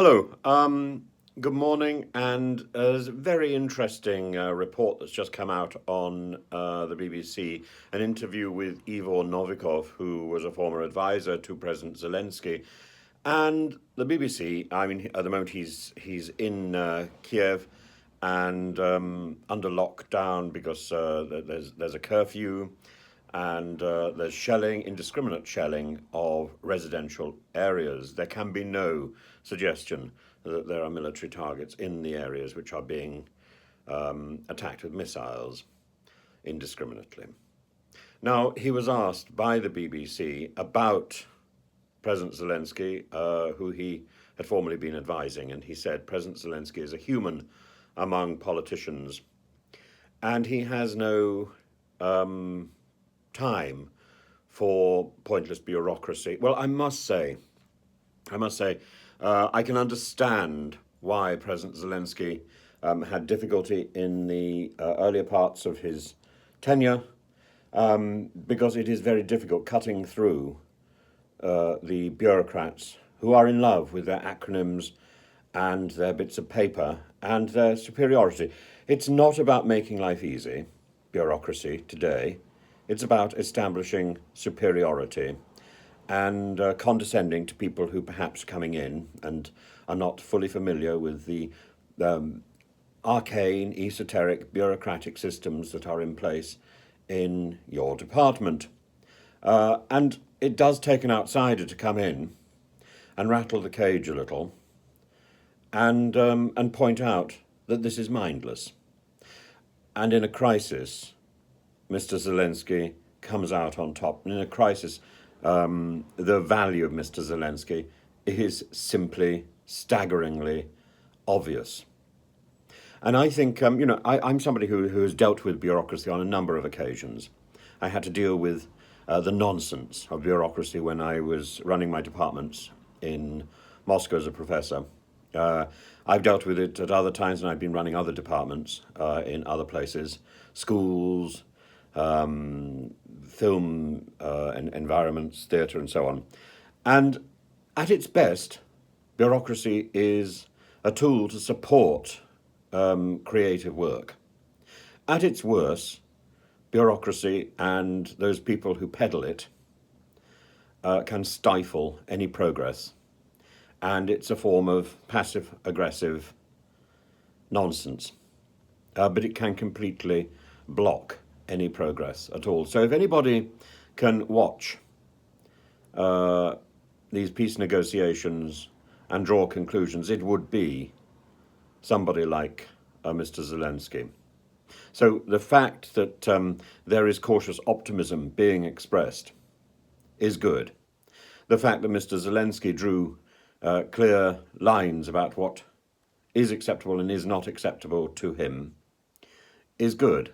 Hello. Good morning. And there's a very interesting report that's just come out on the BBC, an interview with Ivor Novikov, who was a former advisor to President Zelensky. And the BBC, I mean, at the moment he's in Kiev and under lockdown because there's a curfew and there's shelling, indiscriminate shelling of residential areas. There can be no suggestion that there are military targets in the areas which are being attacked with missiles indiscriminately. Now, he was asked by the BBC about President Zelensky, who he had formerly been advising, and he said President Zelensky is a human among politicians, and he has no time for pointless bureaucracy. Well, I can understand why President Zelensky had difficulty in the earlier parts of his tenure, because it is very difficult cutting through the bureaucrats who are in love with their acronyms and their bits of paper and their superiority. It's not about making life easy, bureaucracy today. It's about establishing superiority and condescending to people who perhaps coming in and are not fully familiar with the arcane, esoteric, bureaucratic systems that are in place in your department. And it does take an outsider to come in and rattle the cage a little and point out that this is mindless. And in a crisis, Mr. Zelensky comes out on top. And in a crisis, the value of Mr. Zelensky is simply staggeringly obvious. And I think, I'm somebody who has dealt with bureaucracy on a number of occasions. I had to deal with the nonsense of bureaucracy when I was running my departments in Moscow as a professor. I've dealt with it at other times, and I've been running other departments in other places, schools, film environments, theatre, and so on. And at its best, bureaucracy is a tool to support creative work. At its worst, bureaucracy and those people who peddle it can stifle any progress. And it's a form of passive-aggressive nonsense. But it can completely block any progress at all. So if anybody can watch these peace negotiations and draw conclusions, it would be somebody like Mr. Zelensky. So the fact that there is cautious optimism being expressed is good. The fact that Mr. Zelensky drew clear lines about what is acceptable and is not acceptable to him is good.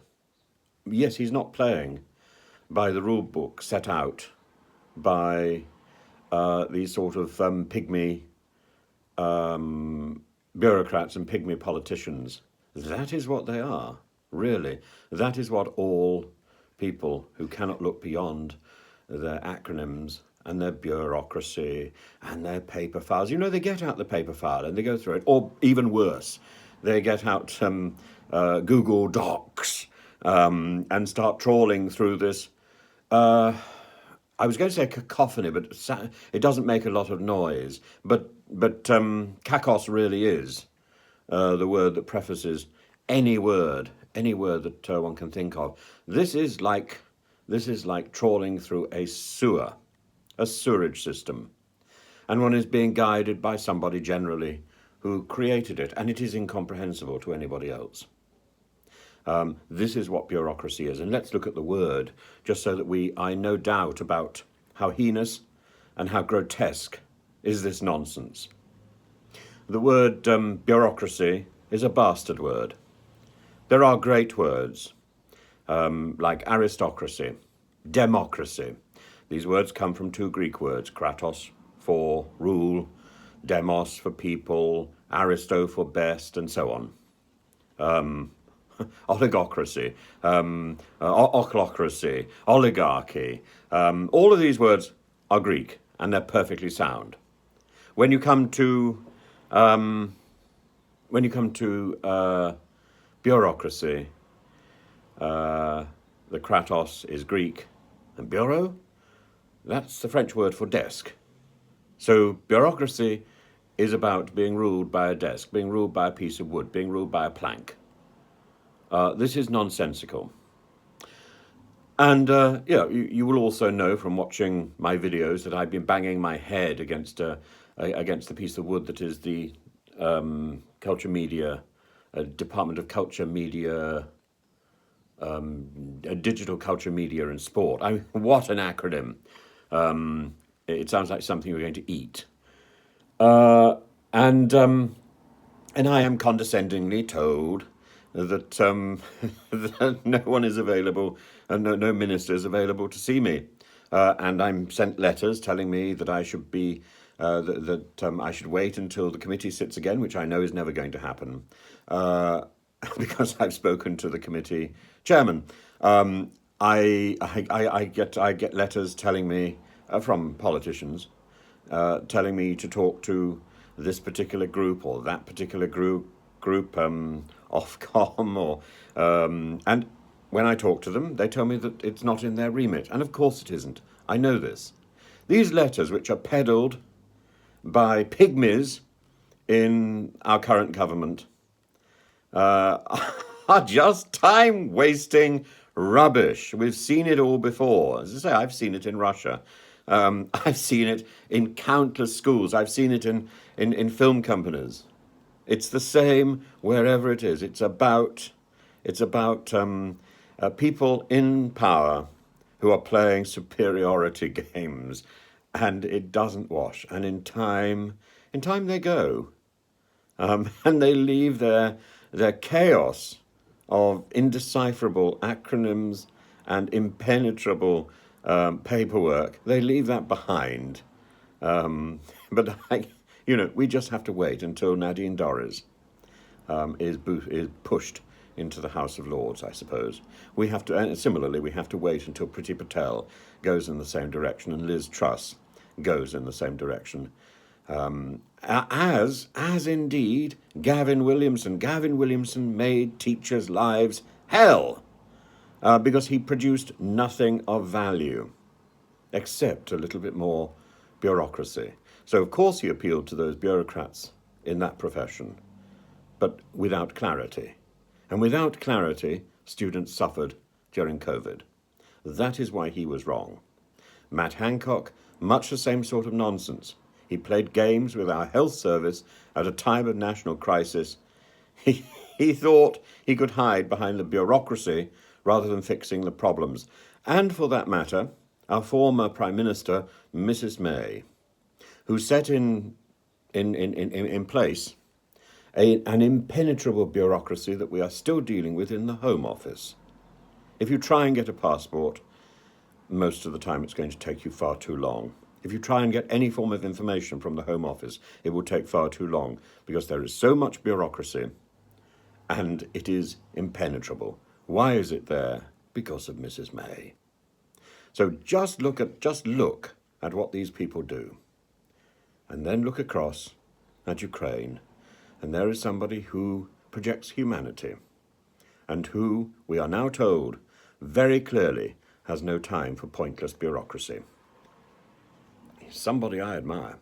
Yes, he's not playing by the rule book set out by these sort of pygmy bureaucrats and pygmy politicians. That is what they are, really. That is what all people who cannot look beyond their acronyms and their bureaucracy and their paper files. They get out the paper file and they go through it, or even worse, they get out Google Docs and start trawling through this. I was going to say cacophony, but it doesn't make a lot of noise. But kakos really is the word that prefaces any word that one can think of. This is like trawling through a sewerage system, and one is being guided by somebody generally who created it, and it is incomprehensible to anybody else. This is what bureaucracy is, and let's look at the word, just so that I no doubt about how heinous and how grotesque is this nonsense. The word bureaucracy is a bastard word. There are great words, like aristocracy, democracy. These words come from two Greek words, kratos for rule, demos for people, aristo for best, and so on. Oligocracy, ochlocracy, oligarchy. All of these words are Greek, and they're perfectly sound. When you come to When you come to bureaucracy, the kratos is Greek, and bureau, that's the French word for desk. So bureaucracy is about being ruled by a desk, being ruled by a piece of wood, being ruled by a plank. This is nonsensical. And you will also know from watching my videos that I've been banging my head against the piece of wood that is the culture media, Department of Culture Media, Digital Culture Media and Sport. I mean, what an acronym! It sounds like something you're going to eat. And I am condescendingly told that, that no one is available, and no minister is available to see me. And I'm sent letters telling me that I should be I should wait until the committee sits again, which I know is never going to happen, because I've spoken to the committee chairman. I get letters telling me from politicians telling me to talk to this particular group or that particular group, Ofcom, or and when I talk to them, they tell me that it's not in their remit, and of course it isn't. I know this. These letters, which are peddled by pygmies in our current government, are just time-wasting rubbish. We've seen it all before. As I say, I've seen it in Russia. I've seen it in countless schools. I've seen it in film companies. It's the same wherever it is. It's about people in power who are playing superiority games, and it doesn't wash. And in time they go, and they leave their chaos of indecipherable acronyms and impenetrable paperwork. They leave that behind. But we just have to wait until Nadine Dorries is pushed into the House of Lords, I suppose. We have to, and similarly, we have to wait until Priti Patel goes in the same direction and Liz Truss goes in the same direction. As indeed Gavin Williamson. Gavin Williamson made teachers' lives hell because he produced nothing of value except a little bit more bureaucracy. So, of course, he appealed to those bureaucrats in that profession, but without clarity. And without clarity, students suffered during COVID. That is why he was wrong. Matt Hancock, much the same sort of nonsense. He played games with our health service at a time of national crisis. He thought he could hide behind the bureaucracy rather than fixing the problems. And for that matter, our former Prime Minister, Mrs. May, who set in place an impenetrable bureaucracy that we are still dealing with in the Home Office. If you try and get a passport, most of the time it's going to take you far too long. If you try and get any form of information from the Home Office, it will take far too long because there is so much bureaucracy and it is impenetrable. Why is it there? Because of Mrs. May. So just look at what these people do, and then look across at Ukraine, and there is somebody who projects humanity, and who, we are now told, very clearly has no time for pointless bureaucracy. He's somebody I admire.